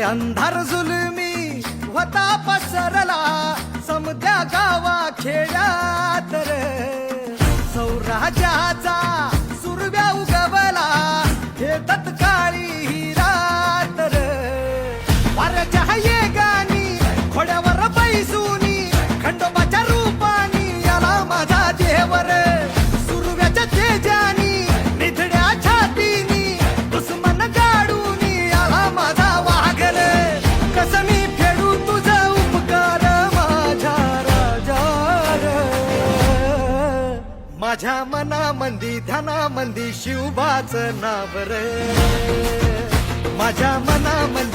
अंधार जुलमी होता पसरला समद्या गावा खेड्यात रे, सौराजाचा सुरव्या उगवला हे तत्काळी ही रात रे. वाऱ्याच्या येगानी खोड्यावर बैसूनी खंडोबाच्या रूपानी आला माझा देवर, सुरव्याच्या तेजानी निधड्या छातीनी दुश्मन गाडूनी आला माझा वाघर. कसं मी फेडू तुझा उपकार माझ्या राजा, माझ्या मनामंदी ध्यानामंदी शिवबाचं नाव रे, माझ्या मनामंदी